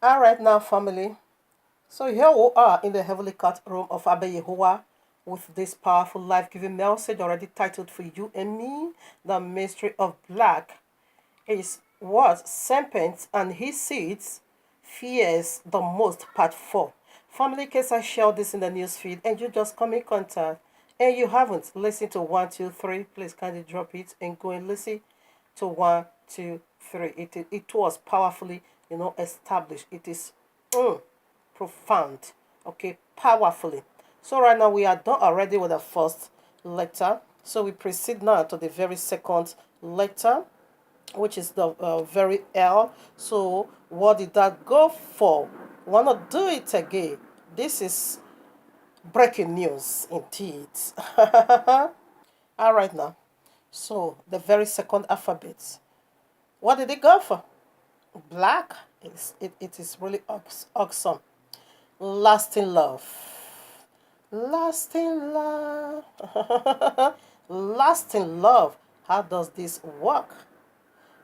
All right, now, family. So here we are in the heavenly courtroom of Abba Yehovah with this powerful life-giving message already titled for you and me. The mystery of black is what serpents and his seeds fears the most, part 4. Family, case I share this in the news feed and you just come in contact and you haven't listened to 1, 2, 3, please kindly drop it and go and listen to 1, 2, 3. It was powerfully, established. It is profound, okay, powerfully. So right now we are done already with the first letter. So we proceed now to the very second letter, which is the very L. So what did that go for? Wanna do it again? This is breaking news indeed. All right now. So the very second alphabet. What did it go for? Black. It is really awesome. Lasting love. Lasting love. Lasting love. How does this work?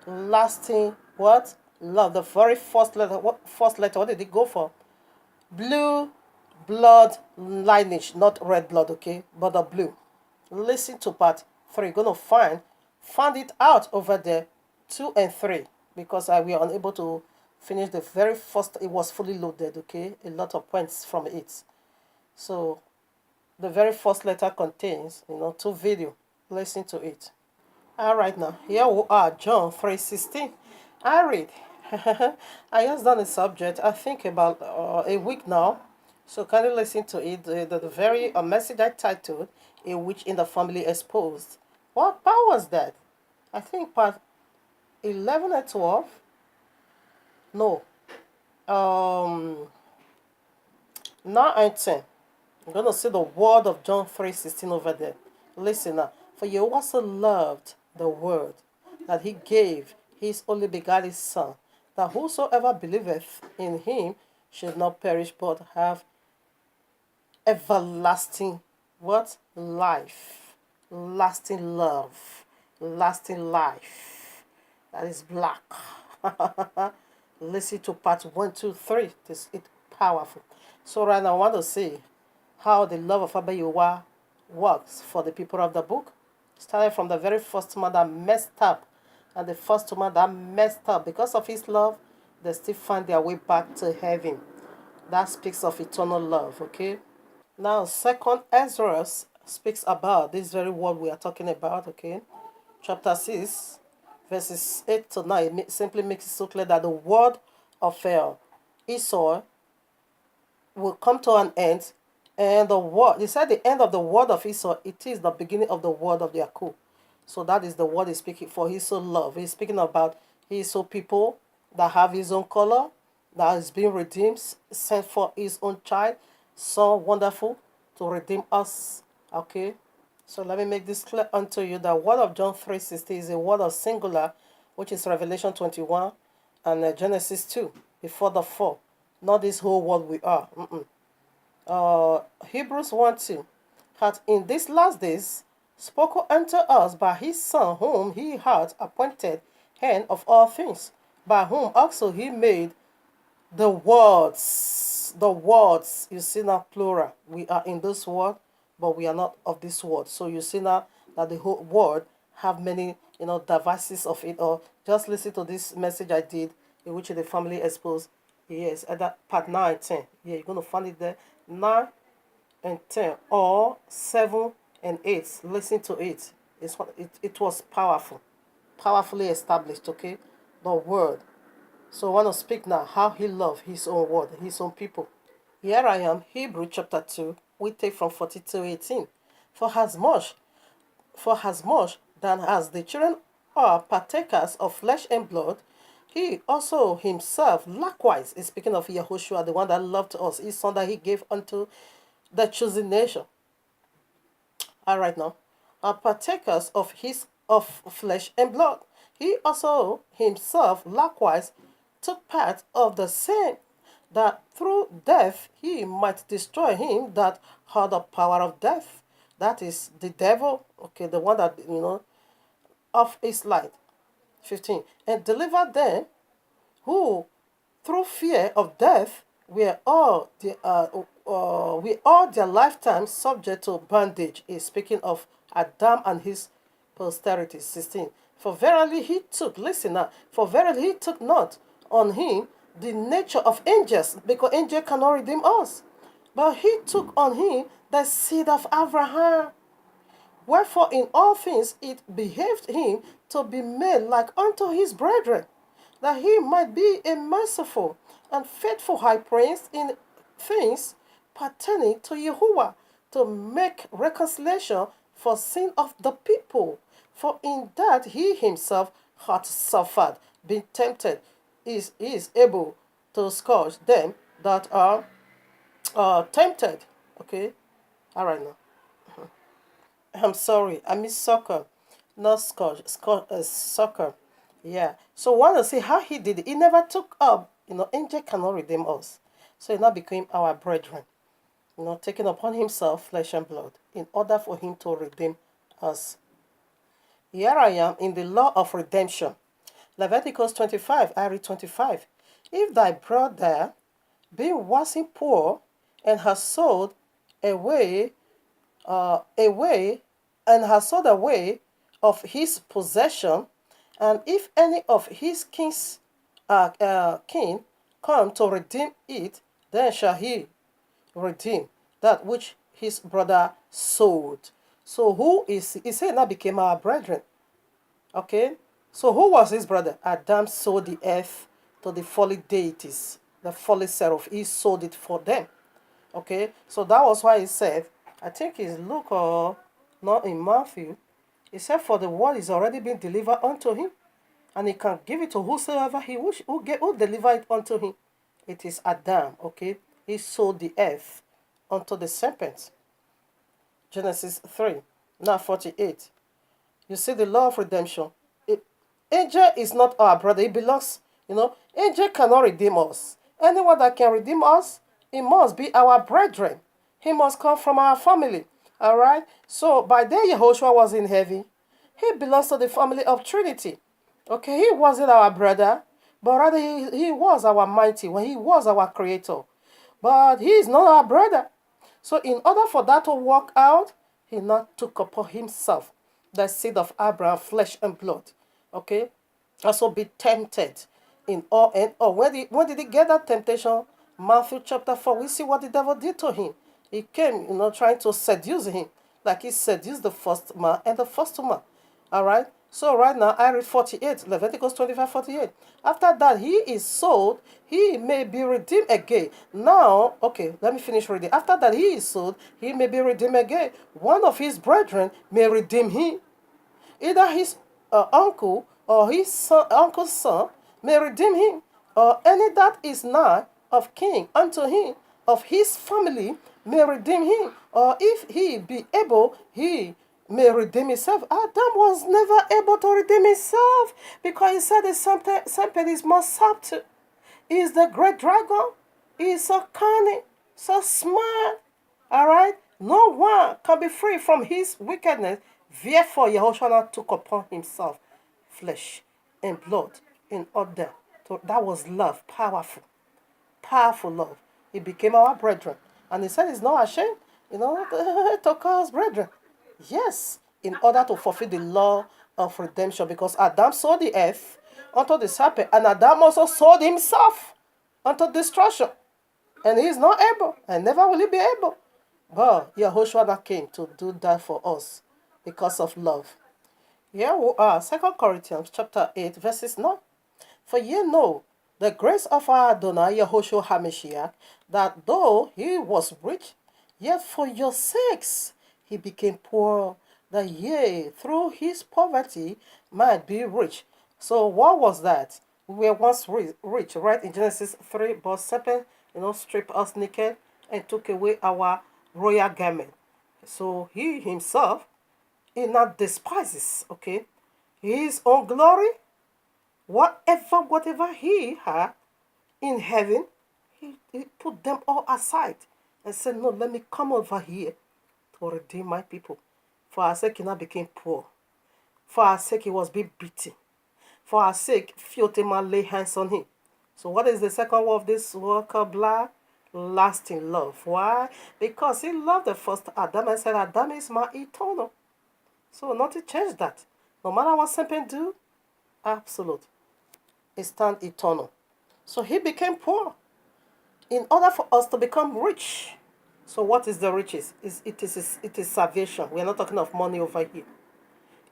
Lasting what? Love. The very first letter. What did it go for? Blue blood lineage, not red blood, okay? But the blue. Listen to part 3. Gonna find it out over there. 2 and 3. Because we are unable to finish the very first. It was fully loaded, okay? A lot of points from it. So the very first letter contains, 2 video. Listen to it. All right, now here we are, John 3:16. I read. I just done a subject. I think about a week now. So kindly listen to it. The very message I titled "A Witch in the Family Exposed." What part was that? I think part 11 and 12. No. 9 and 10. I'm gonna see the word of John 3:16 over there. Listen now. For you also loved the word that he gave his only begotten Son, that whosoever believeth in him should not perish but have everlasting what? Life. Lasting love. Lasting life. That is black. Listen to part 1, 2, 3. This is powerful. So right now I want to see how the love of Abba Yehovah works for the people of the book. Started from the very first man that messed up. And the first man that messed up, because of his love, they still find their way back to heaven. That speaks of eternal love, okay? Now, second Ezra speaks about this very word we are talking about, okay? Chapter 6, verses 8 to 9, it simply makes it so clear that the word of Esau will come to an end. And the word, he said the end of the word of Esau, it is the beginning of the word of Yaakov. So that is the word he's speaking for his own love. He's speaking about his own people that have his own color, that is being redeemed, sent for his own child. So wonderful to redeem us. Okay. So let me make this clear unto you. The word of John 3:16 is a word of singular, which is Revelation 21 and Genesis 2, before the 4. Not this whole world we are. Hebrews 1:2 hath in these last days spoken unto us by his Son, whom he hath appointed hand of all things, by whom also he made the words. The words, you see now, plural. We are in this world, but we are not of this world. So you see now that the whole world have many, devices of it. Or just listen to this message I did, in which the family exposed. Yes, at that part 9, 10. Yeah, you're going to find it there. 9 and 10, or 7 and 8. Listen to it. It was powerful, powerfully established, okay? The word. So I want to speak now how he loved his own word, his own people. Here I am, Hebrew chapter 2. We take from 42:18. For as much, than as the children are partakers of flesh and blood, he also himself likewise is speaking of Yahushua, the one that loved us, his son that he gave unto the chosen nation. All right now, are partakers of flesh and blood. He also himself likewise took part of the same, that through death he might destroy him that had the power of death. That is the devil, okay, the one that of his light. 15. And deliver them who through fear of death, we all their lifetime subject to bondage. Is speaking of Adam and his posterity. 16. For verily he took, listen now, for verily he took not on him the nature of angels, because angels cannot redeem us. But he took on him the seed of Abraham. Wherefore in all things it behaved him to be made like unto his brethren, that he might be a merciful and faithful high priest in things pertaining to Yahuwah, to make reconciliation for sin of the people. For in that he himself hath suffered, been tempted, is able to scourge them that are tempted. Okay, all right now. I'm sorry, I miss soccer, not soccer. Yeah. So want to see how he did it. He never took up. Angel cannot redeem us. So he now became our brethren. Taking upon himself flesh and blood in order for him to redeem us. Here I am in the law of redemption. Leviticus 25, I read 25. If thy brother, being waxing poor, and has sold away and has sold away of his possession, and if any of his kin come to redeem it, then shall he redeem that which his brother sold. So who is he said now became our brethren? Okay, so who was his brother? Adam sold the earth to the fallen deities, the fallen seraph. He sold it for them. Okay, so that was why he said, I think it's Luke or not in Matthew. He said, for the word is already been delivered unto him, and he can give it to whosoever he wish, who deliver it unto him. It is Adam. Okay, he sold the earth unto the serpent. Genesis 3, now 48. You see the law of redemption. Angel is not our brother. He belongs, angel cannot redeem us. Anyone that can redeem us, he must be our brethren. He must come from our family. All right? So by then Yehoshua was in heaven. He belongs to the family of Trinity. Okay, he wasn't our brother, but rather he was our mighty, when he was our creator. But he is not our brother. So in order for that to work out, he not took upon himself the seed of Abraham, flesh and blood. Okay? Also be tempted in all and all. When did he get that temptation? Matthew chapter 4. We see what the devil did to him. He came, trying to seduce him, like he seduced the first man and the first woman. All right? So right now, I read 48, Leviticus 25, 48. After that, he is sold, he may be redeemed again. Now, okay, let me finish reading. After that, he is sold, he may be redeemed again. One of his brethren may redeem him. Either his uncle or his uncle's son may redeem him, or any that is nigh of kin unto him of his family may redeem him, or if he be able, he may redeem himself. Adam was never able to redeem himself because he said the serpent is more subtle. He is the great dragon. He is so cunning, so smart. All right? No one can be free from his wickedness. Therefore, Yehoshua took upon himself flesh and blood in order to, that was love, powerful love. He became our brethren. And he said he's not ashamed, to call us brethren. Yes, in order to fulfill the law of redemption, because Adam sold the earth unto the serpent, and Adam also sold himself unto destruction. And he is not able, and never will he be able. But Yahushua came to do that for us because of love. Here we are, 2 Corinthians chapter 8, verses 9. For ye know the grace of our Adonai Yahushua HaMashiach, that though he was rich, yet for your sakes he became poor, that ye through his poverty might be rich. So what was that? We were once rich, right? In Genesis 3, but serpent, stripped us naked and took away our royal garment. So he himself, he not despises, okay, his own glory, whatever he had in heaven, he put them all aside and said, no, let me come over here to redeem my people. For our sake, he now became poor. For our sake, he was being beaten. For our sake, filthy man lay hands on him. So what is the second word of this word called blood? Lasting love. Why? Because he loved the first Adam and said, Adam is my eternal. So nothing changed that. No matter what something do, absolute. It stand eternal. So he became poor in order for us to become rich. So what is the riches? It is salvation. We are not talking of money over here.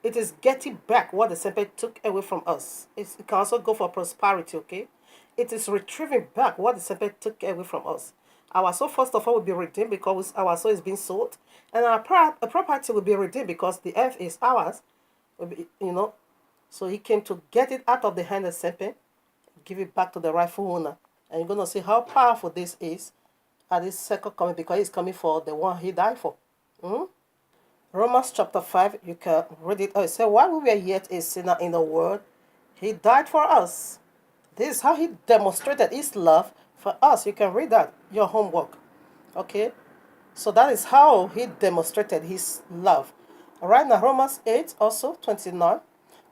It is getting back what the serpent took away from us. It can also go for prosperity, okay? It is retrieving back what the serpent took away from us. Our soul, first of all, will be redeemed because our soul is being sold. And our property will be redeemed because the earth is ours. So he came to get it out of the hand of the serpent, give it back to the rightful owner. And you're going to see how powerful this is at this second coming because he's coming for the one he died for. Romans chapter 5, you can read it. It says, while we were yet a sinner in the world, he died for us. This is how he demonstrated his love for us. You can read that, your homework. Okay? So that is how he demonstrated his love. Right now, Romans 8, also 29.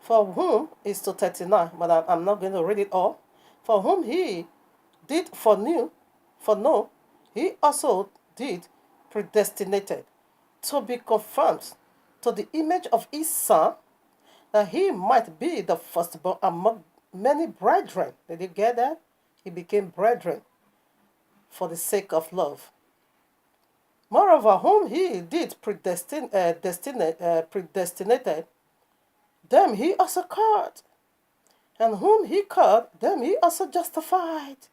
For whom is to 39, but I'm not going to read it all. For whom he did foreknow, he also did predestinated to be conformed to the image of his son, that he might be the firstborn among many brethren. Did you get that? He became brethren for the sake of love. Moreover, whom he did predestinated, them he also called. And whom he called, them he also justified.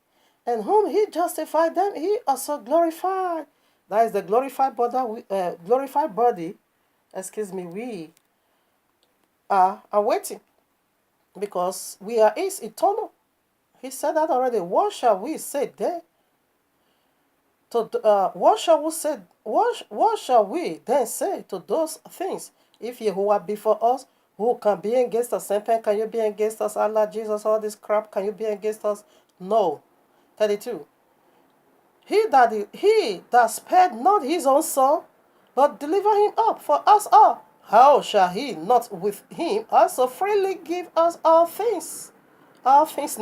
And whom he justified, them he also glorified. That is the glorified body, we are awaiting. Because we are his eternal. He said that already. What shall we say then? What shall we then say to those things? If Yehovah be for us, who can be against us? Sampan, can you be against us? Allah, Jesus, all this crap, can you be against us? No. 32. He that spared not his own son, but delivered him up for us all, how shall he not with him also freely give us all things? All things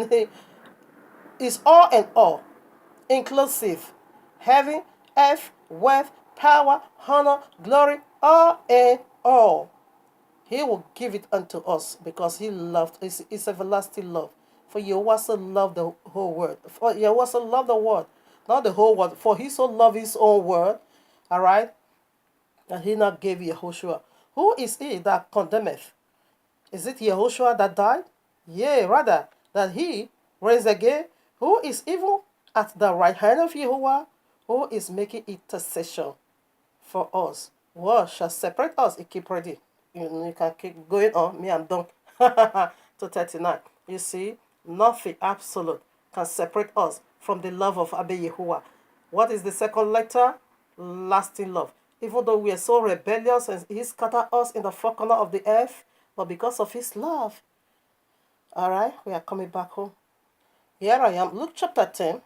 is all and all, inclusive, heaven, earth, wealth, power, honor, glory, all and all. He will give it unto us because he loved, it's everlasting love. For Yahweh so loved the whole world. For Yahweh so loved the world, not the whole world. For he so loved his own word, all right, that he not gave Yehoshua. Who is he that condemneth? Is it Yehoshua that died? Yea, rather, that he raised again. Who is even at the right hand of Yehovah, who is making intercession for us? What shall separate us? It keep ready. You can keep going on. Me, I'm done. To 39. You see, nothing absolute can separate us from the love of Abba Yehovah. What is the second letter? Lasting love. Even though we are so rebellious and he scattered us in the four corners of the earth, but because of his love. All right, we are coming back home. Here I am, Luke chapter 10,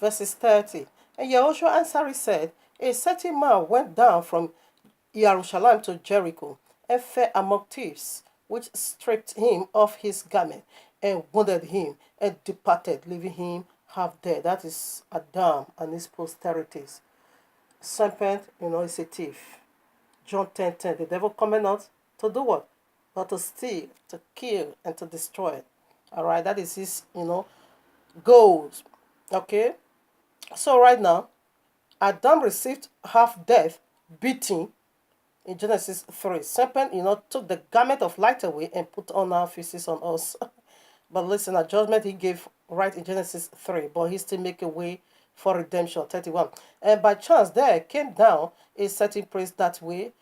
verses 30. And Yehoshua answered said, a certain man went down from Jerusalem to Jericho, and fell among thieves, which stripped him of his garment, and wounded him, and departed, leaving him half dead. That is Adam and his posterities. Serpent, is a thief. John 10:10. The devil coming out to do what? Not to steal, to kill, and to destroy. All right, that is his, goals. Okay? So right now, Adam received half death, beating in Genesis 3. Serpent, took the garment of light away and put on our faces on us. But listen, a judgment he gave right in Genesis 3, but he still make a way for redemption. 31. And by chance there came down a certain priest that way,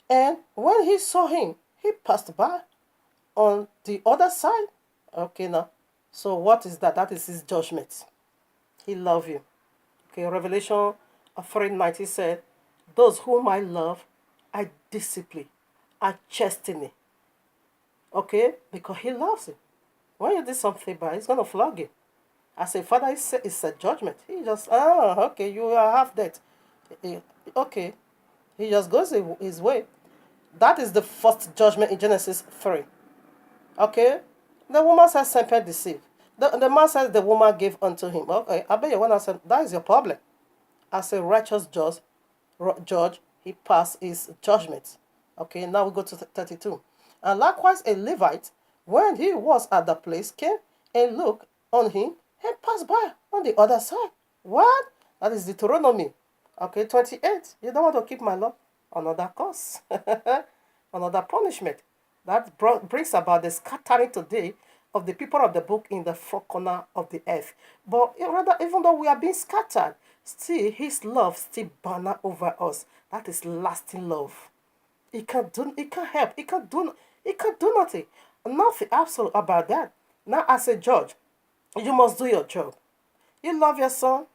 and when he saw him, he passed by on the other side. Okay, now. So what is that? That is his judgment. He love you. Okay, Revelation 3:19 said, those whom I love, I discipline, I chasten. Okay, because he loves you. When you do something bad, he's going to flog you. I say, Father, it's a judgment. He just, okay, you are half dead. Okay, he just goes his way. That is the first judgment in Genesis 3. Okay, the woman said serpent deceived. The man says the woman gave unto him. Okay, I bet you when I said that is your problem. As a righteous judge, he passed his judgment. Okay, now we go to 32. And likewise a Levite, when he was at the place, came and looked on him and passed by on the other side. What? That is Deuteronomy. Okay, 28. You don't want to keep my law? Another curse. Another punishment. That brings about the scattering today of the people of the book in the four corner of the earth. But rather, even though we are being scattered, still his love still banner over us. That is lasting love. It can't help. It can't do nothing. Nothing absolute about that. Now, as a judge, you must do your job. You love your son,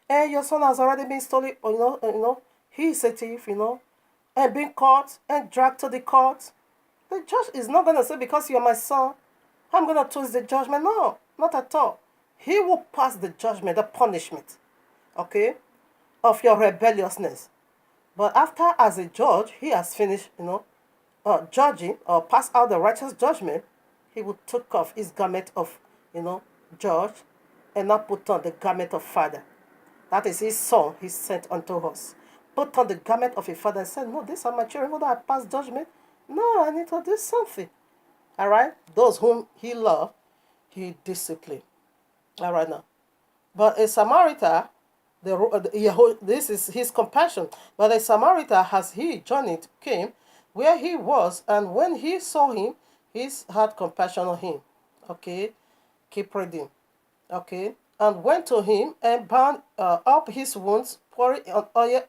and your son has already been stolen. He is a thief. And being caught and dragged to the court. The judge is not going to say, because you're my son, I'm going to twist the judgment. No, not at all. He will pass the judgment, the punishment, okay, of your rebelliousness. But after, as a judge, he has finished, judging or passed out the righteous judgment, he will take off his garment of, judge, and not put on the garment of father. That is his son he sent unto us. Put on the garment of a father and said, no, these are my children, even though I passed judgment. No, I need to do something. All right? Those whom he loved, he disciplined. All right now. But a Samaritan, this is his compassion. But a Samaritan, as he journeyed, came where he was, and when he saw him, he had compassion on him. Okay? Keep reading. Okay? And went to him and bound up his wounds, pouring on oil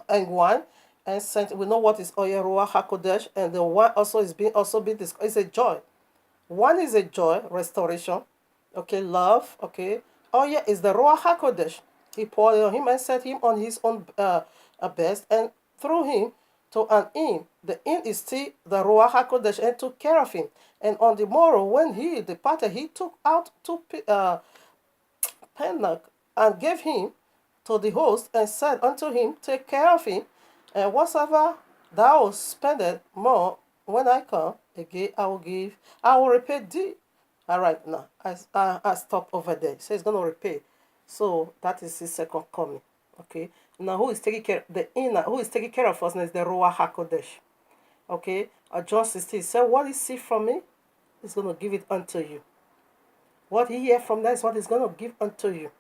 and wine, and sent. We know what is oil, Ruach HaKodesh, and the wine also is being described. It's a joy. One is a joy, restoration. Okay, love. Okay, oil is the Ruach HaKodesh. He poured on him and set him on his own best, and threw him to an inn. The inn is still the Ruach HaKodesh, and took care of him. And on the morrow, when he departed, he took out two pennock and gave him to the host, and said unto him, take care of him, and whatsoever thou spendest more, when I come again, I will repay thee. All right, now I stop over there. So he's going to repay. So that is his second coming. Okay. Now who is taking care? The inner who is taking care of us now is the Ruach HaKodesh. Okay. John 16 said, what he see from me, he's going to give it unto you. What he hear from that is what he's going to give unto you.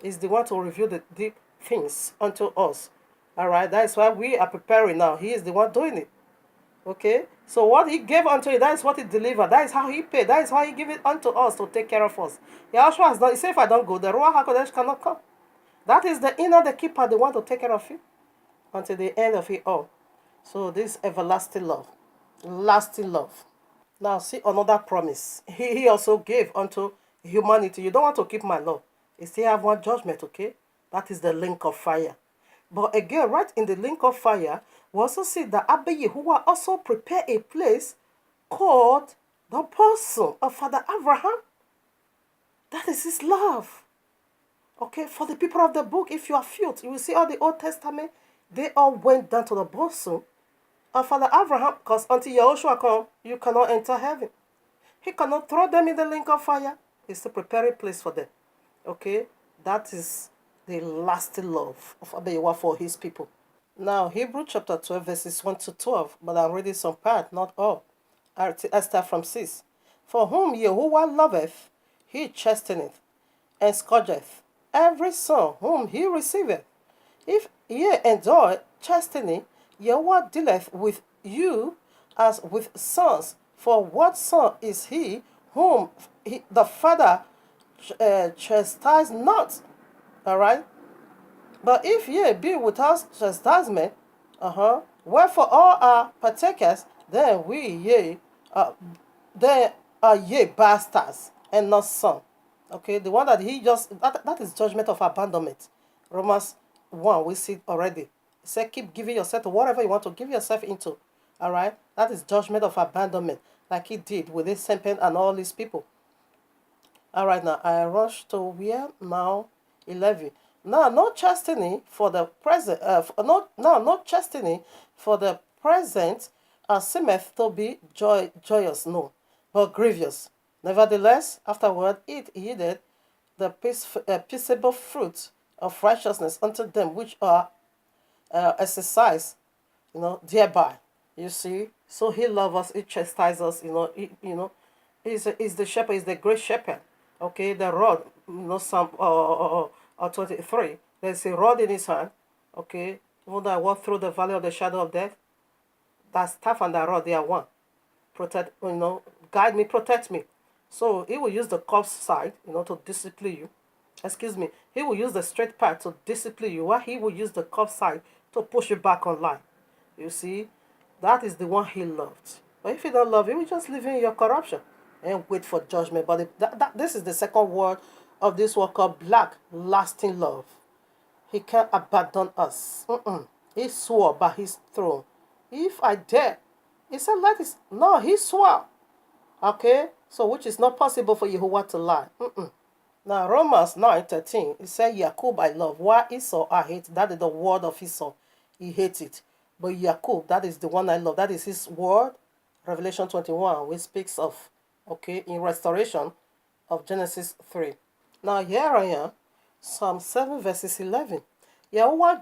Is the one to reveal the deep things unto us. All right, that is why we are preparing now. He is the one doing it. Okay, so what he gave unto you, that is what he delivered. That is how he paid. That is how he gave it unto us to take care of us. Yahshua has done. He said, if I don't go, the Ruach HaKodesh cannot come. That is the inner, the keeper, the one to take care of you until the end of it all. So this everlasting love, lasting love. Now see another promise. He also gave unto humanity. You don't want to keep my law. You still have one judgment, okay? That is the link of fire. But again, right in the link of fire, we also see that Abba Yehowa also prepared a place called the bosom of Father Abraham. That is his love. Okay, for the people of the book, if you are filled, you will see all the Old Testament, they all went down to the bosom of Father Abraham, because until Yahushua come, you cannot enter heaven. He cannot throw them in the link of fire. He's to prepare a place for them. Okay, that is the lasting love of Abba Yehowa for his people. Now, Hebrew chapter 12, verses 1 to 12, but I'm reading some part, not all. I start from 6. For whom Yehowa loveth, he chasteneth, and scourgeth every son whom he receiveth. If ye endure chastening, Yehowa dealeth with you as with sons. For what son is he whom the Father chastise not? All right? But if ye be without chastisement, wherefore all are partakers, then are ye bastards and not son. Okay, the one that he just, that is judgment of abandonment. Romans 1, we see it already. It said, keep giving yourself to whatever you want to give yourself into. All right, that is judgment of abandonment, like he did with this serpent and all these people. All right, now I rush to where now 11. Now, no chastening for the present. No chastening for the present seemeth to be joyous, no, but grievous. Nevertheless, afterward it yielded the peaceable fruit of righteousness unto them which are exercised, thereby. You see, so he loves us, he chastises us, he's the shepherd, he's the great shepherd. Okay, the rod, Psalm 23. There's a rod in his hand. Okay, even though I walk through the valley of the shadow of death, that staff and that rod, they are one. Protect, guide me, protect me. So he will use the curved side, to discipline you. Excuse me. He will use the straight path to discipline you, while he will use the curved side to push you back online. You see, that is the one he loved. But if you don't love him, you just live in your corruption and wait for judgment. But this is the second word of this word called black, lasting love. He can't abandon us. He swore by his throne. If I dare, he said, let it. No, he swore. Okay? So, which is not possible for Yehovah to lie. Now, Romans 9:13, it said, Jacob I love, while Esau I hate. That is the word of Esau. He hates it. But Jacob, that is the one I love. That is his word. Revelation 21, which speaks of, in restoration of Genesis 3. Now, here I am, Psalm 7, verses 11. Yehovah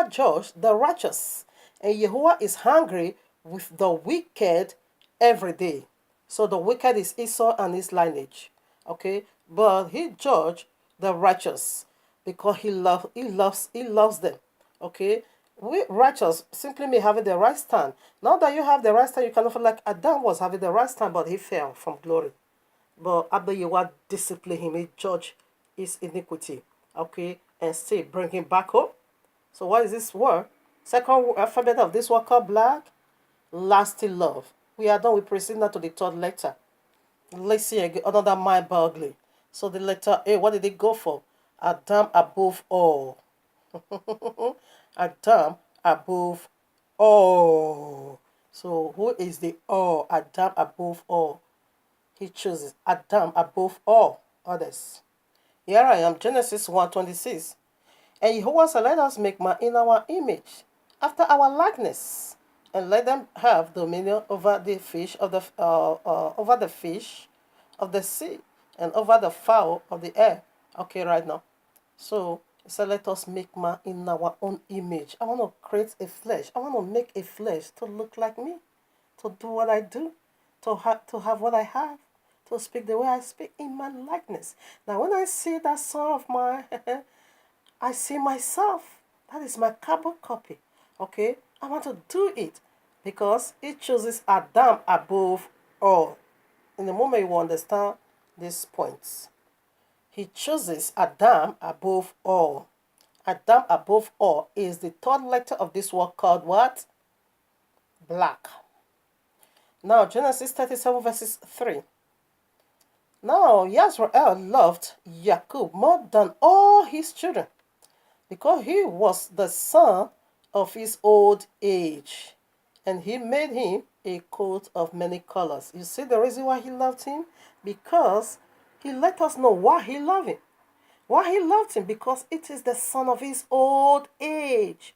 judged the righteous, and Yehovah is hungry with the wicked every day. So the wicked is Esau and his lineage. Okay, but he judged the righteous because he loves them. Okay, we righteous simply mean having the right stand. Now that you have the right stand, you cannot feel like Adam was having the right stand, but he fell from glory. But Abba Yehovah disciplined him, he judged his iniquity. Okay, and still bring him back up. So what is this word? Second alphabet of this word called black, lasting love. We are done. We proceed now to the third letter. Let's see again, another mind boggling. So the letter A, what did it go for? Adam above all. Adam above all. So who is the all? Adam above all. He chooses Adam above all others. Here I am, Genesis 1:26. And Jehovah said, let us make man in our image, after our likeness, and let them have dominion over the fish of the fish of the sea, and over the fowl of the air. Okay, right now. So he said, let us make man in our own image. I want to create a flesh. I want to make a flesh to look like me, to do what I do, to have what I have, to speak the way I speak, in my likeness. Now, when I see that son of mine, I see myself. That is my carbon copy. Okay? I want to do it because it chooses Adam above all. In the moment you will understand these points. He chooses Adam above all. Adam above all is the third letter of this word called what? Black. Now, Genesis 37 verses 3. Now, Yisrael loved Jacob more than all his children, because he was the son of his old age, and he made him a coat of many colors. You see the reason why he loved him? Because he let us know why he loved him. Why he loved him? Because it is the son of his old age.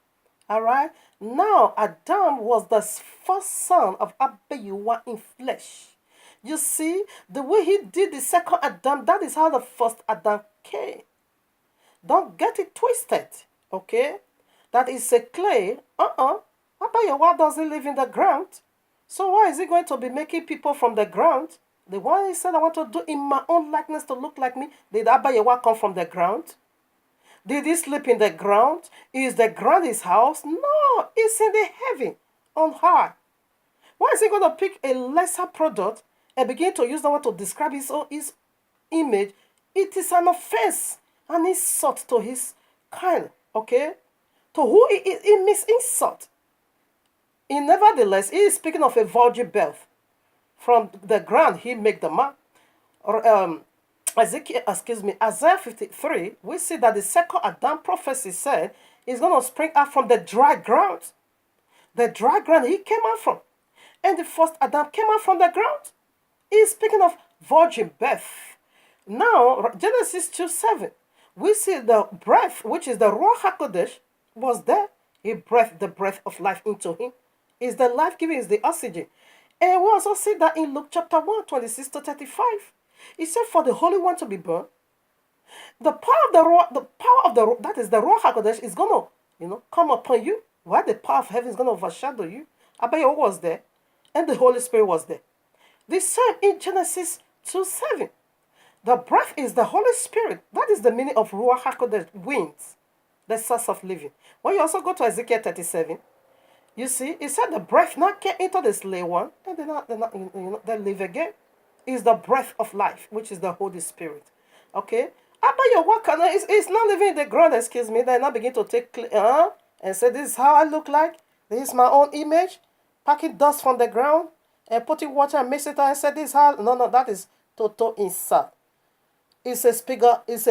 All right? Now, Adam was the first son of Abba Yehovah in flesh. You see, the way he did the second Adam, that is how the first Adam came. Don't get it twisted, okay? That is a clay. Abba Yehovah doesn't live in the ground. So why is he going to be making people from the ground? The one he said, I want to do in my own likeness to look like me. Did Abba Yehovah come from the ground? Did he sleep in the ground? Is the ground his house? No, it's in the heaven, on high. Why is he going to pick a lesser product and begin to use that one to describe his image? It is an offense, an insult to his kind, okay? To who it means insult. Nevertheless, he is speaking of a virgin birth. From the ground he made the man. Isaiah 53, we see that the second Adam prophecy said is going to spring out from the dry ground. The dry ground he came out from. And the first Adam came out from the ground. He is speaking of virgin birth. Now, Genesis 2:7, we see the breath, which is the Ruach HaKodesh, was there. He breathed the breath of life into him. Is the life giving, is the oxygen. And we also see that in Luke chapter 1, 26 to 35. He said, for the Holy One to be born, the power of that is the Ruach HaKodesh is going to, come upon you. While the power of heaven is going to overshadow you. Abayo was there, and the Holy Spirit was there. The same in Genesis 2:7. The breath is the Holy Spirit. That is the meaning of Ruach HaKodesh, winds, the source of living. When you also go to Ezekiel 37, you see, it said the breath not get into the slave one, and they live again. Is the breath of life, which is the Holy Spirit. Okay? After your work, it's not living in the ground, excuse me. They now begin to take and say, this is how I look like. This is my own image. Packing dust from the ground and putting water and mix it and say, this is how. No, that is total insult. It's a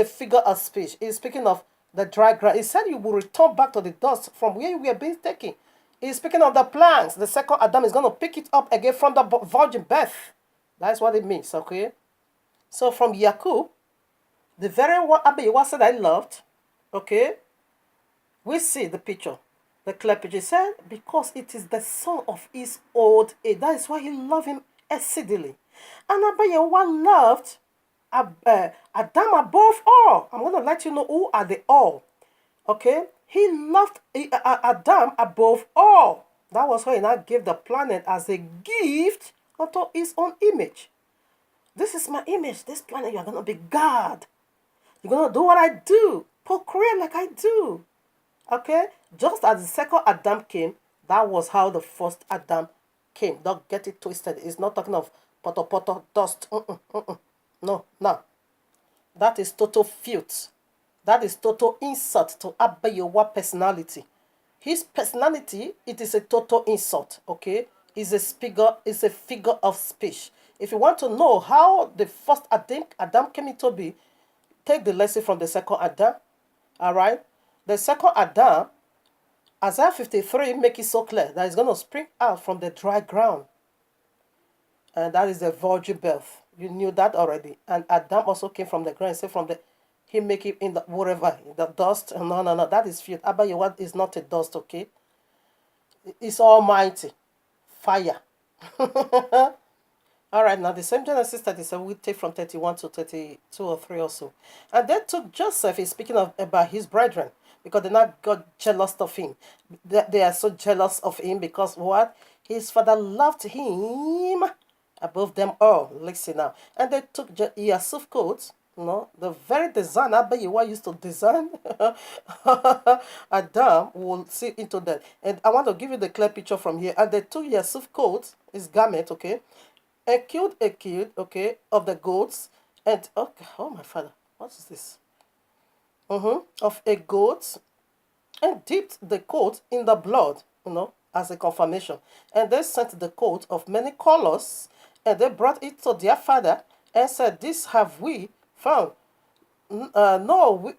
figure of speech. It's speaking of the dry ground. It said you will return back to the dust from where you were being taken. He's speaking of the plants. The second Adam is going to pick it up again from the virgin birth. That's what it means, okay? So from Yakub, the very one Abiyawa said I loved, okay? We see the picture. The clear picture said, because it is the son of his old age. That is why he loved him exceedingly. And Abiyawa loved Adam above all. I'm going to let you know who are the all. Okay? He loved Adam above all. That was why he now gave the planet as a gift unto his own image. This is my image. This planet, you're going to be God. You're going to do what I do. Procreate like I do. Okay? Just as the second Adam came, that was how the first Adam came. Don't get it twisted. It's not talking of poto, dust. No. That is total filth. That is total insult to Abayowa personality. His personality, it is a total insult, okay? It's a figure of speech. If you want to know how the first Adam came into being, take the lesson from the second Adam. Alright? The second Adam, Isaiah 53 make it so clear that it's going to spring out from the dry ground. And that is the virgin birth. You knew that already. And Adam also came from the ground. So from the he make it in the whatever, in the dust. No. That is filth. Abayowa is not a dust, okay? It's almighty. Fire. Alright, now the same Genesis 37 we take from 31 to 32 or 3 or so. And then took Joseph, he's speaking about his brethren, because they not got jealous of him. They are so jealous of him because what? His father loved him above them all. Listen now. And they took Yusuf coats, the very design Abayowa used to design. Adam will see into that. And I want to give you the clear picture from here. And they took Yusuf coats, his garment, okay, and killed a kid, okay, of the goats. And, okay, oh my father, what is this? Of a goat, and dipped the coat in the blood, as a confirmation. And they sent the coat of many colors, and they brought it to their father, and said, this have we found. Know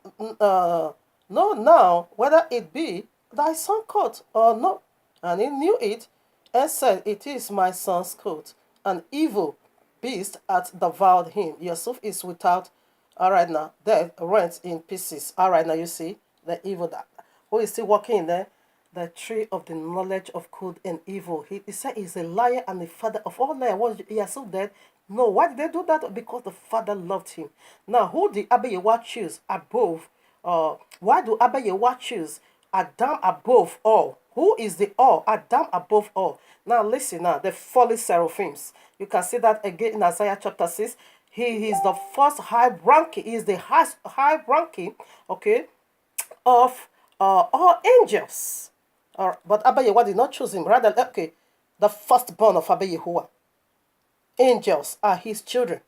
now whether it be thy son coat or no. And he knew it, and said, it is my son's coat. An evil beast hath devoured him. Yusuf is without, all right now, death, rent in pieces. All right now, you see, the evil that, who is still walking in there? The tree of the knowledge of good and evil. He said he's a liar and the father of all liars. Was Yusuf dead? No. Why did they do that? Because the father loved him. Now, who did Abayowa choose above? Why do Abayowa choose Adam above all? Who is the all? Adam above all. Now, listen now. The fallen seraphims. You can see that again in Isaiah chapter 6. He is the first high ranking. He is the highest high ranking, okay, of all angels. But Abayowa did not choose him. Rather, okay, the firstborn of Abayowa. Angels are his children.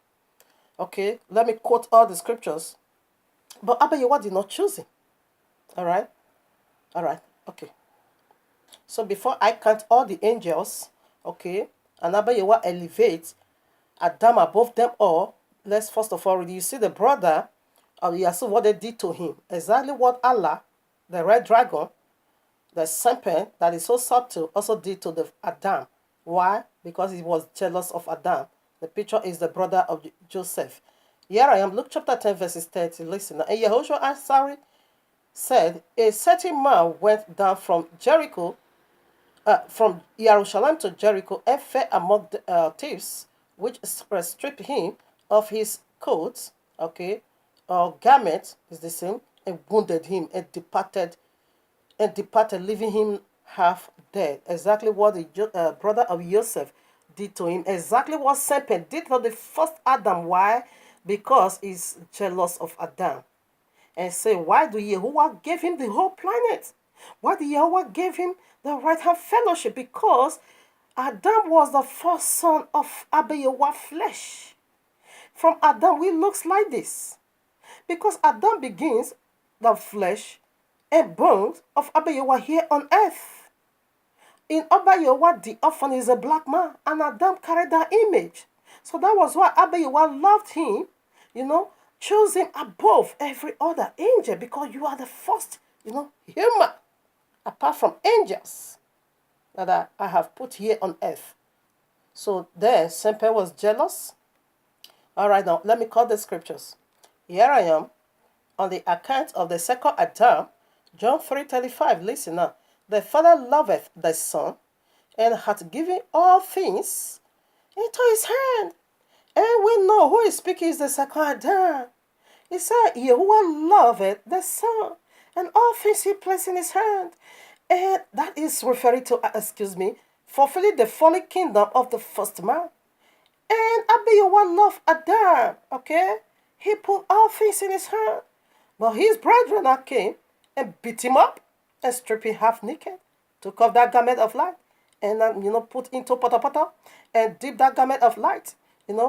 Okay, let me quote all the scriptures. But Abayowa did not choose him. Alright? Okay. So before I count all the angels, okay, and Abayowa elevates Adam above them all, let's first of all read. You see the brother of Yusuf, what they did to him. Exactly what Allah, the red dragon, the serpent that is so subtle, also did to the Adam. Why? Because he was jealous of Adam. The picture is the brother of Joseph. Here I am, Luke chapter 10, verses 30. Listen. And Yehoshua said, a certain man went down from Jericho from Jerusalem to Jericho, and fell among the thieves, which stripped him of his coat, okay, or garment is the same, and wounded him, and departed, leaving him half dead. Exactly what the brother of Joseph did to him. Exactly what serpent did to the first Adam. Why? Because he's jealous of Adam. And say, why do Yehovah give him the whole planet? Why did Yehovah give him the right hand fellowship? Because Adam was the first son of Abiyawa flesh. From Adam, we looks like this. Because Adam begins the flesh and bones of Abiyawa here on earth. In Abiyawa, the orphan is a black man, and Adam carried that image. So that was why Abiyawa loved him, chose him above every other angel, because you are the first, human, apart from angels, that I have put here on earth. So there, Semper was jealous. All right, now let me call the scriptures. Here I am on the account of the second Adam, John 3:35. Listen now. The Father loveth the Son, and hath given all things into his hand. And we know who is speaking is the second Adam. He said, Yehovah loveth the Son, and all things he placed in his hand. And that is referring to, fulfilling the fallen kingdom of the first man. And Abiyawa loved Adam, okay? He put all things in his hand. But his brethren now came and beat him up and stripped him half naked, took off that garment of light, and put into potter and dipped that garment of light, and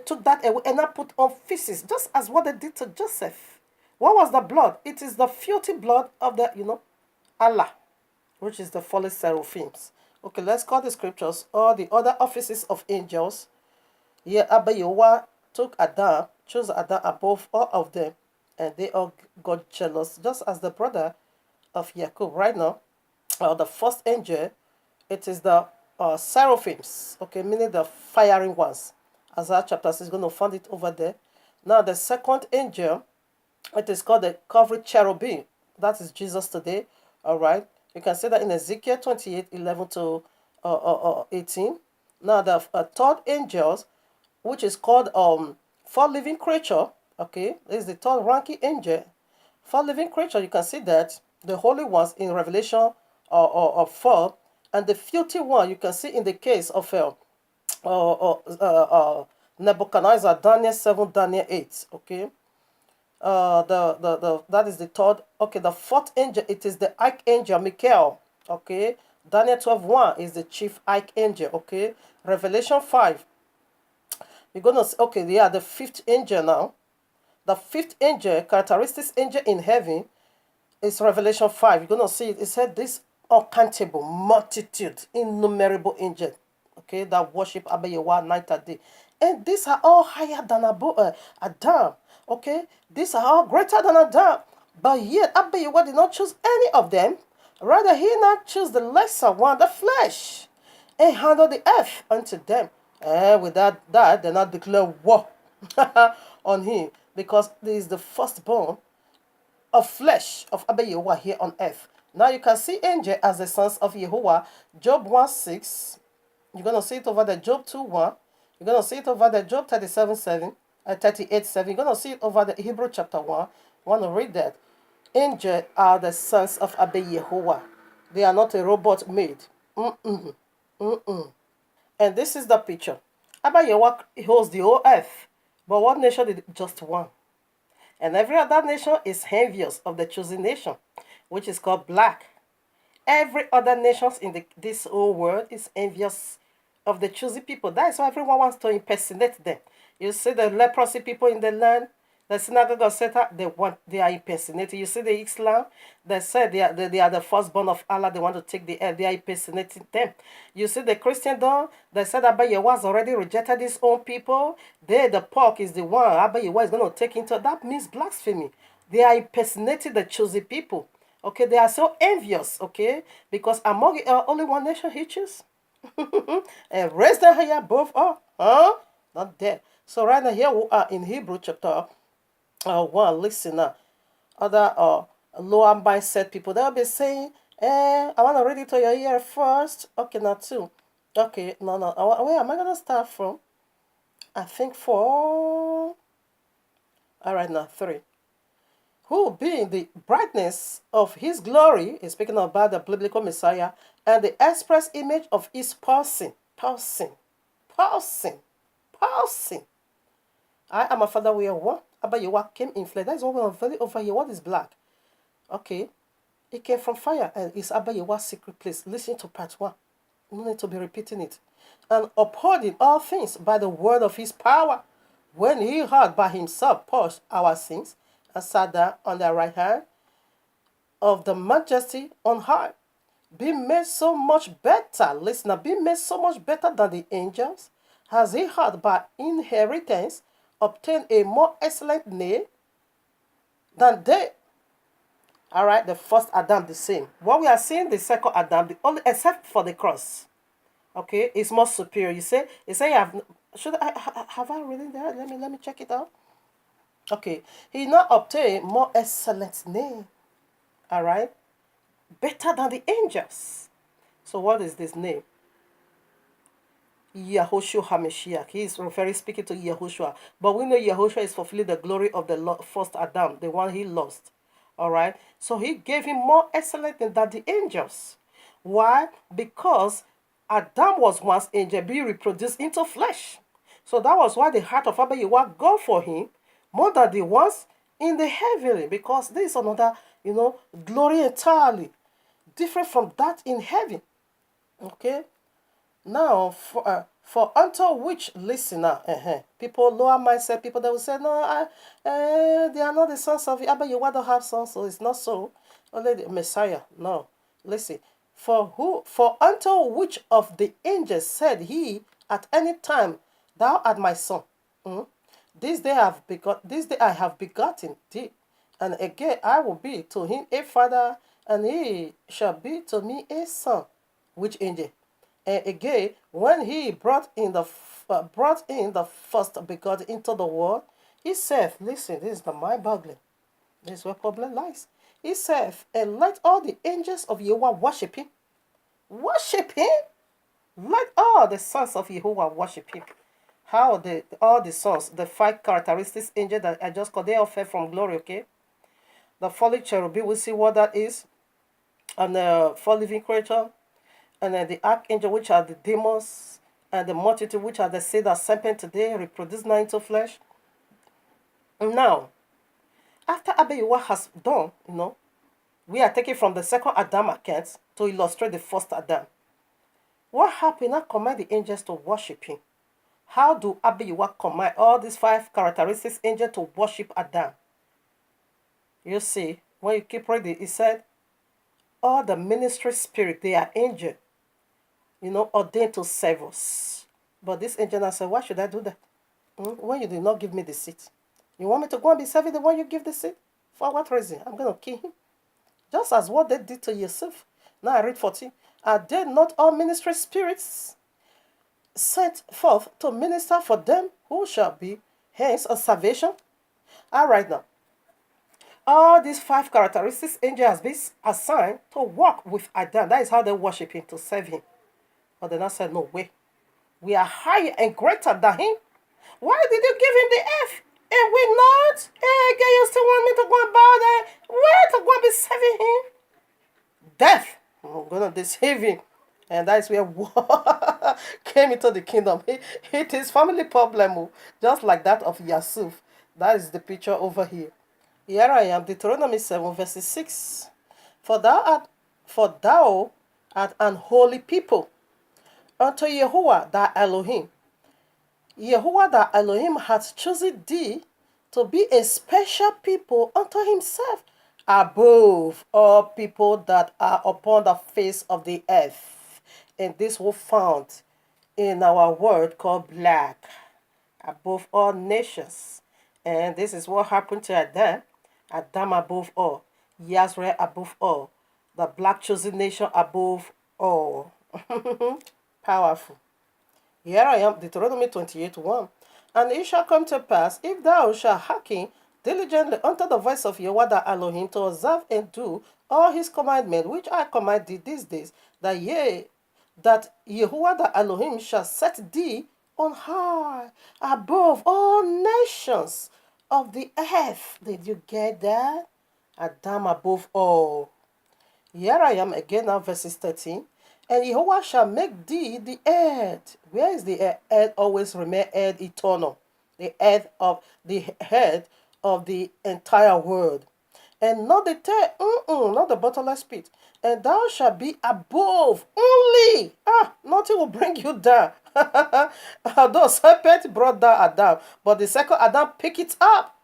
took that away and now put on feces, just as what they did to Joseph. What was the blood? It is the filthy blood of the, Allah, which is the fallen seraphims. Okay, let's call the scriptures. All the other offices of angels. Here, Abiyawa took Adam, chose Adam above all of them, and they all got jealous, just as the brother of Jacob. Right now, the first angel, it is the seraphims, okay, meaning the firing ones. Isaiah chapter 6 is going to find it over there. Now, the second angel, it is called the covering cherubim. That is Jesus today. All right. You can see that in Ezekiel 28:11 to 18. Now, the third angel, which is called four living creature. Okay, this is the third ranking angel. Four living creature. You can see that the holy ones in Revelation 4, and the filthy one you can see in the case of Nebuchadnezzar, Daniel 7, Daniel 8. Okay. That is the third. Okay, the fourth angel, it is the archangel Michael. Okay, Daniel 12:1 is the chief archangel. Okay, Revelation 5. You're gonna see, okay, yeah, the fifth angel now. The fifth angel, characteristics angel in heaven, is Revelation 5. You're gonna see it. It said this uncountable multitude, innumerable angels, okay, that worship Abiyawa night and day. And these are all higher than Adam. Okay, these are all greater than Adam. But yet Abiyawa did not choose any of them. Rather, he not chose the lesser one, the flesh, and handle the earth unto them. And without that, they not declare war on him, because this is the firstborn of flesh of Abiyawa here on earth. Now you can see angel as the sons of Yehovah. Job 1:6. You're going to see it over there. Job 2:1. You're going to see it over there. Job 37:7. 38:7. You're going to see it over the Hebrew chapter 1. Want to read that? Angels are the sons of Abiyawa. They are not a robot made. And this is the picture. Abiyawa holds the whole earth. But what nation did just one? And every other nation is envious of the chosen nation, which is called black. Every other nation in this whole world is envious of the chosen people. That is why everyone wants to impersonate them. You see the leprosy people in the land, the synagogue of Satan, they are impersonating. You see the Islam, they say they are the firstborn of Allah, they want to take the air, they are impersonating them. You see the Christendom, they said Abiyawa has already rejected his own people. The pork is the one Abiyawa is going to take into. That means blasphemy. They are impersonating the chosen people. Okay, they are so envious, okay, because among only one nation he chooses. And raise them higher above all. Not there. So right now here we are in Hebrew chapter 1. Listen now. Other lower mindset people, they'll be saying I want to read it to your ear first. Okay, now 2. Okay, no. Where am I going to start from? I think 4. All right, now 3. Who being the brightness of his glory, is speaking about the biblical Messiah, and the express image of his person. I am a father where what? About you what came in flesh. That is what we're very over here. What is black? Okay. It came from fire and it's Abba Yewa's secret place. Listen to part 1. No need to be repeating it. And upholding all things by the word of his power, when he had by himself purged our sins and sat down on the right hand of the majesty on high, be made so much better, listener, be made so much better than the angels, as he had by inheritance obtained a more excellent name than they. All right, the first Adam the same. What we are seeing, the second Adam, the only except for the cross, okay, is more superior. You say you have. Should I have I read that? Let me check it out. Okay, he now obtained more excellent name. All right, better than the angels. So what is this name? Yahushua HaMashiach. He is referring speaking to Yahushua. But we know Yahushua is fulfilling the glory of the first Adam, the one he lost. All right. So he gave him more excellent than the angels. Why? Because Adam was once angel, being reproduced into flesh. So that was why the heart of Abba Yahweh go for him more than the ones in the heavenly. Because this is another, glory entirely different from that in heaven. Okay. Now, for unto which listener, people lower mindset, people that will say, no, they are not the sons of Abba. You want to have sons, so it's not so. Only the Messiah. No, listen. For unto which of the angels said he at any time, thou art my son. This day I have begotten thee, and again I will be to him a father, and he shall be to me a son. Which angel? And again, when he brought in the first begotten into the world, he said, listen, this is the mind-boggling. This is where problem lies. He said, and let all the angels of Yahweh worship him. Worship him. Let all the sons of Yahweh worship him. How all the sons, the 5 characteristics angel that I just called, they all fell from glory, okay? The fallen cherubim, we see what that is. And the 4 living creature. And then the archangel, which are the demons, and the multitude, which are the seed of serpent today, reproduced now into flesh. Now, after Abba Yahweh has done, we are taking from the second Adam account to illustrate the first Adam. What happened? Now command the angels to worship him. How do Abba Yahweh command all these 5 characteristics angels to worship Adam? You see, when you keep reading, it said, all the ministry spirit, they are angels, ordained to serve us. But this angel now said, why should I do that? When you did not give me the seat. You want me to go and be serving the one you give the seat? For what reason? I'm going to kill him. Just as what they did to Yosef. Now I read 14. Are they not all ministry spirits sent forth to minister for them who shall be hence of salvation? All right now. All these 5 characteristics angel has been assigned to work with Adam. That is how they worship him, to serve him. But they not said, no way. We are higher and greater than him. Why did you give him the F? And we not? Hey, girl, you still want me to go and bow there? Where to go and be serving him? Death. I'm going to deceive him. And that is where war came into the kingdom. It is family problem, just like that of Yusuf. That is the picture over here. Here I am, Deuteronomy 7, verse 6. For thou art an holy people unto Yahuwah thy Elohim. Yahuwah thy Elohim hath chosen thee to be a special people unto himself, above all people that are upon the face of the earth. And this was found in our word called black, above all nations. And this is what happened to Adam. Adam above all. Yahweh above all. The black chosen nation above all. Powerful. Here I am, Deuteronomy 28:1. And it shall come to pass, if thou shalt hearken diligently unto the voice of Yahweh thy Elohim to observe and do all his commandments, which I command thee these days, that Yahweh thy Elohim shall set thee on high above all nations of the earth. Did you get that? Adam above all. Here I am again now, verses 13. And Jehovah shall make thee the head. Where is the head? Head always remain head eternal. The head of the entire world. And not the tail, not the bottomless pit. And thou shalt be above only. Nothing will bring you down. Although serpent brought down Adam, but the second Adam pick it up.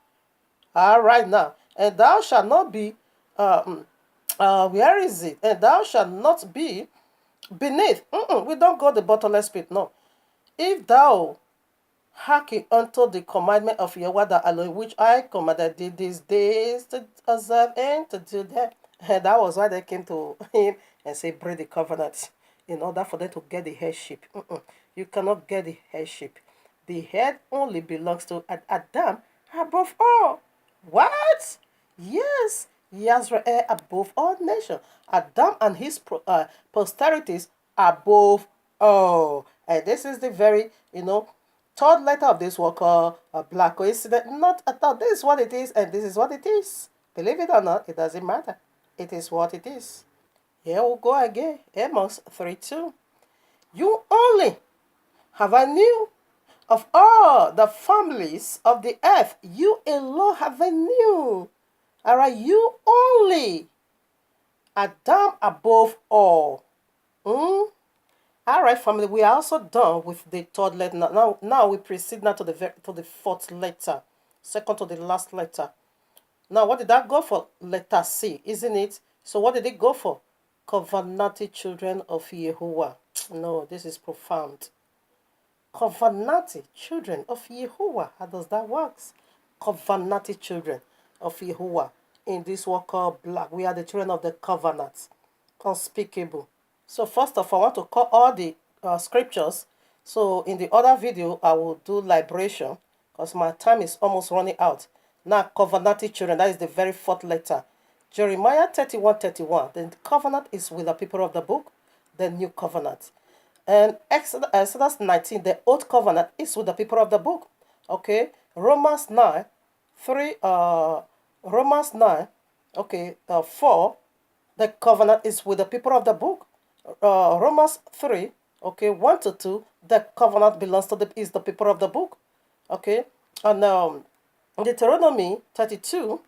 All right now. And thou shalt not be, where is it? And thou shalt not be beneath. We don't go the bottomless pit, no. If thou hearken unto the commandment of Yahweh thy Elohim, which I commanded thee these days to observe and to do that. And that was why they came to him and say, break the covenant in order for them to get the headship. You cannot get the headship. The head only belongs to Adam above all. What? Yes, he has heir above all nations. Adam and his posterities above all. And this is the very, third letter of this word called a black coincidence. Not at all. This is what it is, and this is what it is. Believe it or not, it doesn't matter. It is what it is. Here we go again. Amos 3:2. You only have I knew of all the families of the earth. You alone have I knew. All right, you only. Adam above all. All right, family. We are also done with the third letter. Now we proceed now to the fourth letter, second to the last letter. Now, what did that go for? Letter C, isn't it? So, what did it go for? Covenanted children of Yahuwah. No, this is profound. Covenanted children of Yahuwah. How does that work? Covenanted children of Yahuwah. In this word called black, we are the children of the covenant. Unspeakable. So first of all, I want to call all the scriptures. So in the other video, I will do liberation because my time is almost running out. Now, covenanted children, that is the very fourth letter. Jeremiah 31:31. The covenant is with the people of the book, the new covenant. And Exodus 19, the old covenant is with the people of the book. Okay. Romans 9, 4, the covenant is with the people of the book. Romans 3, 1 to 2, the covenant belongs to is the people of the book. Okay. And Deuteronomy 32,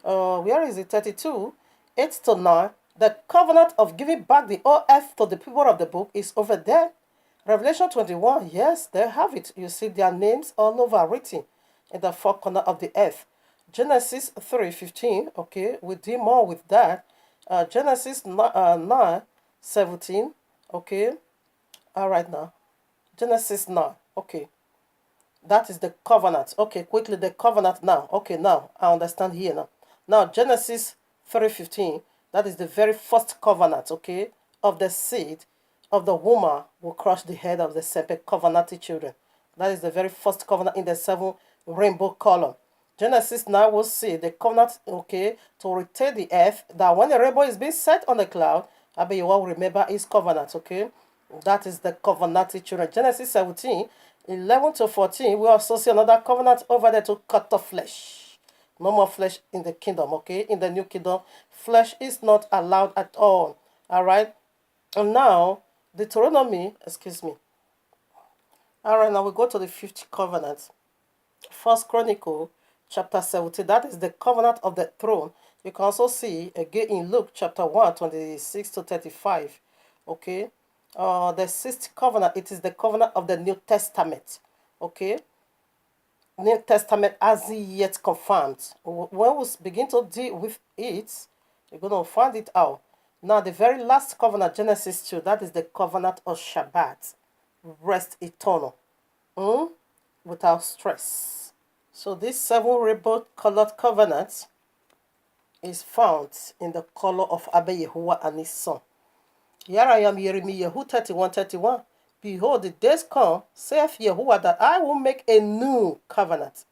where is it? 32, 8 to 9, the covenant of giving back the whole earth to the people of the book is over there. Revelation 21, yes, they have it. You see their names all over written in the four corners of the earth. Genesis 3:15, we deal more with that. Genesis 9:17, all right now. Genesis 9, that is the covenant. Quickly, the covenant now. Now, I understand here now. Now, Genesis 3:15, that is the very first covenant, of the seed of the woman will crush the head of the serpent, covenanted children. That is the very first covenant in the seven rainbow column. Genesis 9 will see the covenant, to retain the earth, that when the rainbow is being set on the cloud, I bet you will remember his covenant, That is the covenanted children. Genesis 17, 11 to 14, we also see another covenant over there to cut off flesh. No more flesh in the kingdom, In the new kingdom, flesh is not allowed at all. All right. And now, Deuteronomy, All right, now we go to the fifth covenant. First Chronicle, chapter 17, that is the covenant of the throne. You can also see again in Luke chapter 1, 26 to 35. The sixth covenant, it is the covenant of the New Testament. New Testament as yet confirmed. When we begin to deal with it, we're going to find it out. Now, the very last covenant, Genesis 2, that is the covenant of Shabbat. Rest eternal. Without stress. So this seven rainbow colored covenant is found in the color of Abba Yahuwah and his son. Here I am, Jeremiah 31:31. Behold, the days come, saith Yahuwah, that I will make a new covenant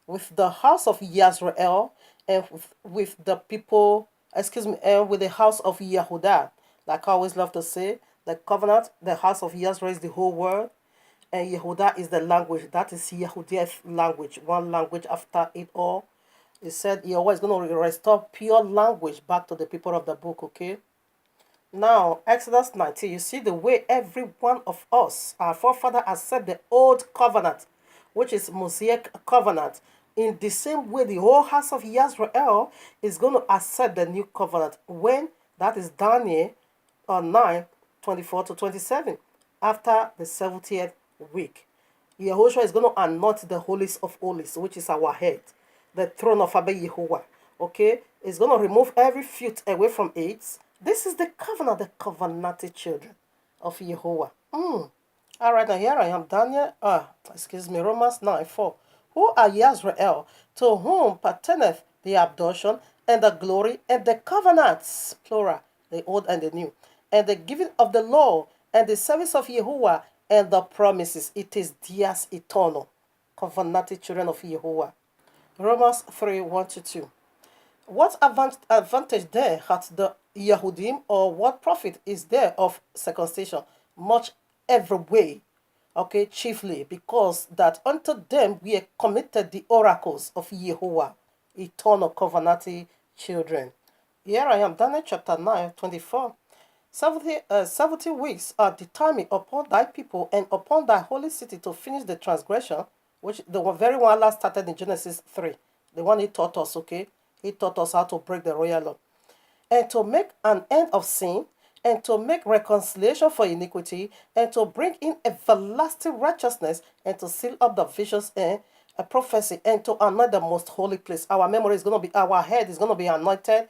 with the house of Yisrael and with the people, and with the house of Yehuda. Like I always love to say, the covenant, the house of Yisrael is the whole world, and Yehuda is the language. That is Yehudia's language, one language after it all. He said Yahweh is going to restore pure language back to the people of the book, okay? Now, Exodus 19, you see the way every one of us, our forefather, has set the old covenant, which is Mosaic covenant. In the same way, the whole house of Israel is going to accept the new covenant when that is Daniel 9 24 to 27, after the 70th week. Yehoshua is going to anoint the holies of holies, which is our head, the throne of Abba Yehovah. Okay, it's going to remove every filth away from it. This is the covenant, the covenanted children of Yehovah. All right, now here I am, Daniel, Romans 9 4. Who are Yisrael, to whom pertaineth the adoption and the glory and the covenants, plural, the old and the new, and the giving of the law and the service of Yehovah and the promises. It is theirs eternal, covenanted children of Yehovah. Romans 3 1 to 2. What advantage there hath the Yehudim, or what profit is there of circumcision? Much every way. Okay, chiefly because that unto them we are committed the oracles of Yehovah, eternal covenantal children. Here I am, Daniel chapter 9, 24. 70 weeks are determined upon thy people and upon thy holy city to finish the transgression, which the very one Allah started in Genesis 3. The one he taught us, okay? He taught us how to break the royal law. And to make an end of sin, and to make reconciliation for iniquity, and to bring in everlasting righteousness, and to seal up the visions and a prophecy, and to anoint the most holy place. Our memory is going to be, our head is going to be anointed,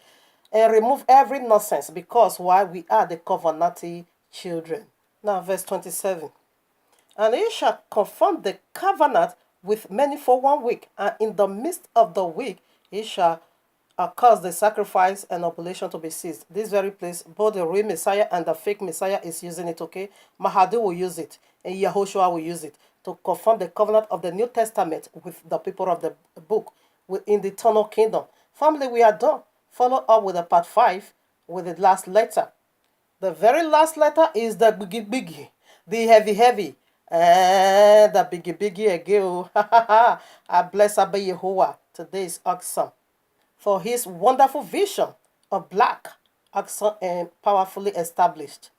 and remove every nonsense, because why? We are the covenantal children. Now, verse 27. And he shall confirm the covenant with many for 1 week, and in the midst of the week he shall cause the sacrifice and oblation to be ceased. This very place, both the real Messiah and the fake Messiah is using it, okay? Mahdi will use it, and Yahushua will use it to confirm the covenant of the New Testament with the people of the book in the eternal kingdom. Family, we are done. Follow up with the part 5 with the last letter. The very last letter is the biggie, the heavy, and the biggie again. I bless Abba Yehovah. Today is awesome for his wonderful vision of black, awesome and powerfully established.